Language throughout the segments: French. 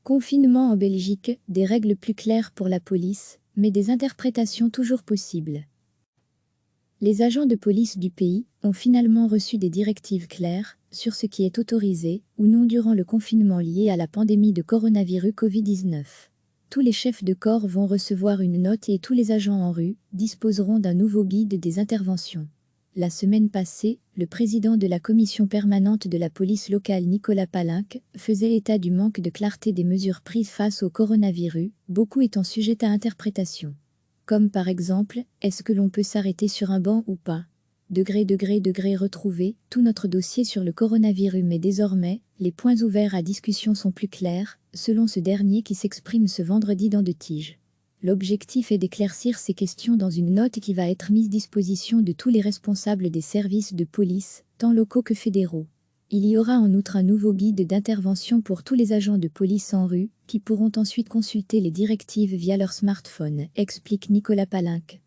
Confinement en Belgique, des règles plus claires pour la police, mais des interprétations toujours possibles. Les agents de police du pays ont finalement reçu des directives claires sur ce qui est autorisé ou non durant le confinement lié à la pandémie de coronavirus Covid-19. Tous les chefs de corps vont recevoir une note et tous les agents en rue disposeront d'un nouveau guide des interventions. La semaine passée, le président de la commission permanente de la police locale Nicolas Palinck faisait état du manque de clarté des mesures prises face au coronavirus, beaucoup étant sujettes à interprétation. Comme par exemple, est-ce que l'on peut s'arrêter sur un banc ou pas? Retrouver tout notre dossier sur le coronavirus, mais désormais, les points ouverts à discussion sont plus clairs, selon ce dernier qui s'exprime ce vendredi dans De Tige. L'objectif est d'éclaircir ces questions dans une note qui va être mise à disposition de tous les responsables des services de police, tant locaux que fédéraux. Il y aura en outre un nouveau guide d'intervention pour tous les agents de police en rue, qui pourront ensuite consulter les directives via leur smartphone, explique Nicolas Palinck.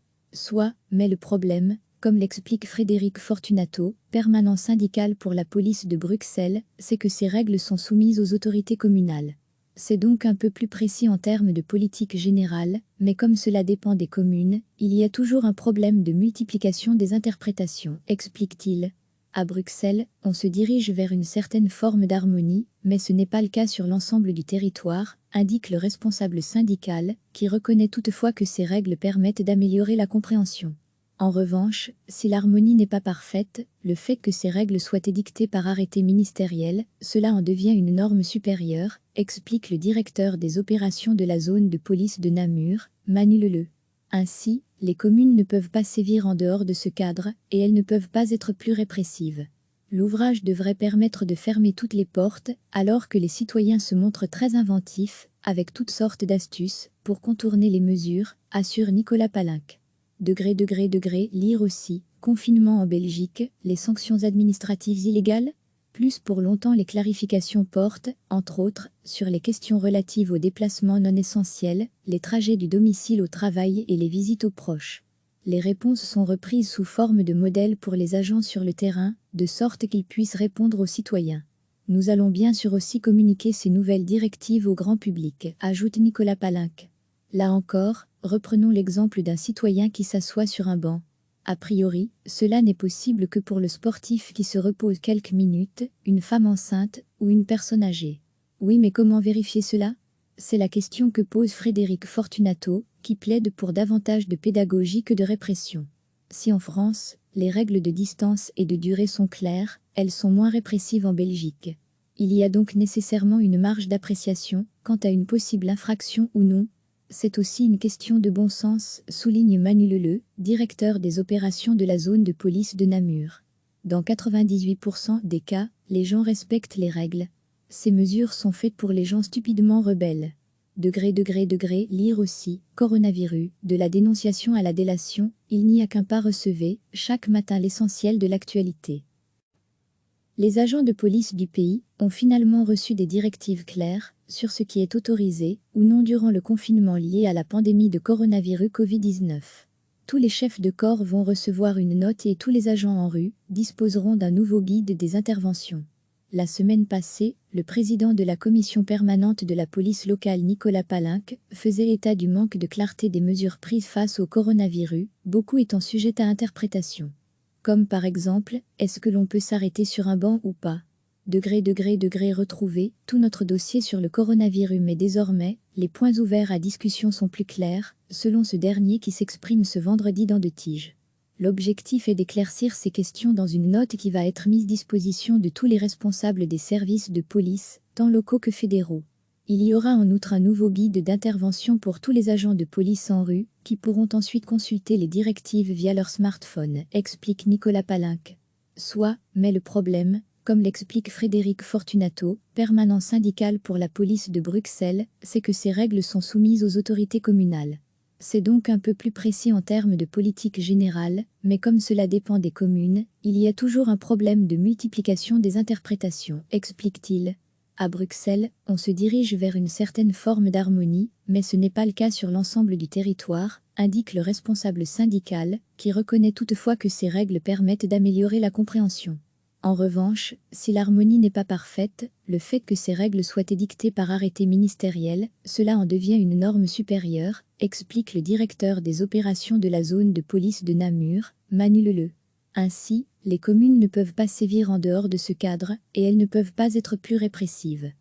Mais le problème, comme l'explique Frédéric Fortunato, permanent syndical pour la police de Bruxelles, c'est que ces règles sont soumises aux autorités communales. C'est donc un peu plus précis en termes de politique générale, mais comme cela dépend des communes, il y a toujours un problème de multiplication des interprétations, explique-t-il. À Bruxelles, on se dirige vers une certaine forme d'harmonie, mais ce n'est pas le cas sur l'ensemble du territoire, indique le responsable syndical, qui reconnaît toutefois que ces règles permettent d'améliorer la compréhension. En revanche, si l'harmonie n'est pas parfaite, le fait que ces règles soient édictées par arrêté ministériel, cela en devient une norme supérieure, explique le directeur des opérations de la zone de police de Namur, Manu Leleu. Ainsi, les communes ne peuvent pas sévir en dehors de ce cadre, et elles ne peuvent pas être plus répressives. L'ouvrage devrait permettre de fermer toutes les portes, alors que les citoyens se montrent très inventifs, avec toutes sortes d'astuces, pour contourner les mesures, assure Nicolas Palinck. Lire aussi, confinement en Belgique, les sanctions administratives illégales? Plus pour longtemps les clarifications portent, entre autres, sur les questions relatives aux déplacements non essentiels, les trajets du domicile au travail et les visites aux proches. Les réponses sont reprises sous forme de modèles pour les agents sur le terrain, de sorte qu'ils puissent répondre aux citoyens. Nous allons bien sûr aussi communiquer ces nouvelles directives au grand public, ajoute Nicolas Palinck. Là encore, reprenons l'exemple d'un citoyen qui s'assoit sur un banc. A priori, cela n'est possible que pour le sportif qui se repose quelques minutes, une femme enceinte ou une personne âgée. Oui, mais comment vérifier cela? C'est la question que pose Frédéric Fortunato, qui plaide pour davantage de pédagogie que de répression. Si en France, les règles de distance et de durée sont claires, elles sont moins répressives en Belgique. Il y a donc nécessairement une marge d'appréciation quant à une possible infraction ou non. C'est aussi une question de bon sens, souligne Manu Leleu, directeur des opérations de la zone de police de Namur. Dans 98% des cas, les gens respectent les règles. Ces mesures sont faites pour les gens stupidement rebelles. Lire aussi, coronavirus, de la dénonciation à la délation, il n'y a qu'un pas, recevez, chaque matin l'essentiel de l'actualité. Les agents de police du pays ont finalement reçu des directives claires sur ce qui est autorisé ou non durant le confinement lié à la pandémie de coronavirus Covid-19. Tous les chefs de corps vont recevoir une note et tous les agents en rue disposeront d'un nouveau guide des interventions. La semaine passée, le président de la commission permanente de la police locale Nicolas Palinck faisait état du manque de clarté des mesures prises face au coronavirus, beaucoup étant sujettes à interprétation. Comme par exemple, est-ce que l'on peut s'arrêter sur un banc ou pas? Retrouver tout notre dossier sur le coronavirus, mais désormais, les points ouverts à discussion sont plus clairs, selon ce dernier qui s'exprime ce vendredi dans De Tige. L'objectif est d'éclaircir ces questions dans une note qui va être mise à disposition de tous les responsables des services de police, tant locaux que fédéraux. Il y aura en outre un nouveau guide d'intervention pour tous les agents de police en rue, qui pourront ensuite consulter les directives via leur smartphone, explique Nicolas Palinck. Mais le problème, comme l'explique Frédéric Fortunato, permanent syndical pour la police de Bruxelles, c'est que ces règles sont soumises aux autorités communales. C'est donc un peu plus précis en termes de politique générale, mais comme cela dépend des communes, il y a toujours un problème de multiplication des interprétations, explique-t-il. À Bruxelles, on se dirige vers une certaine forme d'harmonie, mais ce n'est pas le cas sur l'ensemble du territoire, indique le responsable syndical, qui reconnaît toutefois que ces règles permettent d'améliorer la compréhension. En revanche, si l'harmonie n'est pas parfaite, le fait que ces règles soient édictées par arrêté ministériel, cela en devient une norme supérieure, explique le directeur des opérations de la zone de police de Namur, Manu Leleu. Ainsi, les communes ne peuvent pas sévir en dehors de ce cadre, et elles ne peuvent pas être plus répressives.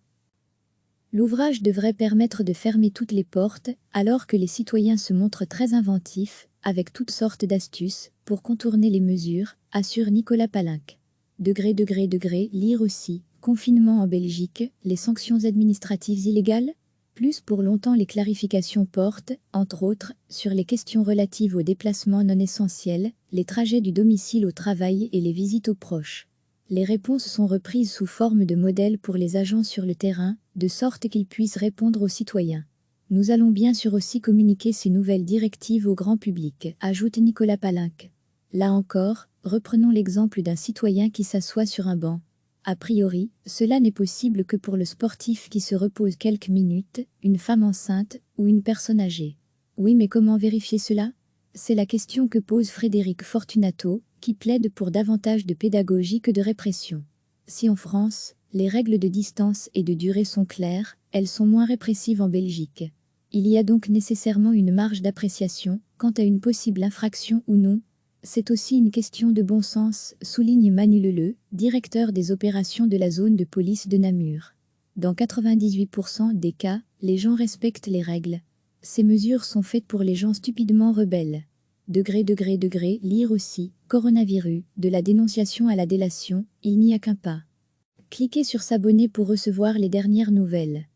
L'ouvrage devrait permettre de fermer toutes les portes, alors que les citoyens se montrent très inventifs, avec toutes sortes d'astuces, pour contourner les mesures, assure Nicolas Palinck. Lire aussi, confinement en Belgique, les sanctions administratives illégales? Plus pour longtemps les clarifications portent, entre autres, sur les questions relatives aux déplacements non essentiels, les trajets du domicile au travail et les visites aux proches. Les réponses sont reprises sous forme de modèles pour les agents sur le terrain, de sorte qu'ils puissent répondre aux citoyens. Nous allons bien sûr aussi communiquer ces nouvelles directives au grand public, ajoute Nicolas Palinck. Là encore, reprenons l'exemple d'un citoyen qui s'assoit sur un banc. A priori, cela n'est possible que pour le sportif qui se repose quelques minutes, une femme enceinte ou une personne âgée. Oui, mais comment vérifier cela? C'est la question que pose Frédéric Fortunato, qui plaide pour davantage de pédagogie que de répression. Si en France, les règles de distance et de durée sont claires, elles sont moins répressives en Belgique. Il y a donc nécessairement une marge d'appréciation quant à une possible infraction ou non. C'est aussi une question de bon sens, souligne Manu Leleu, directeur des opérations de la zone de police de Namur. Dans 98% des cas, les gens respectent les règles. Ces mesures sont faites pour les gens stupidement rebelles. Lire aussi, coronavirus, de la dénonciation à la délation, il n'y a qu'un pas. Cliquez sur s'abonner pour recevoir les dernières nouvelles.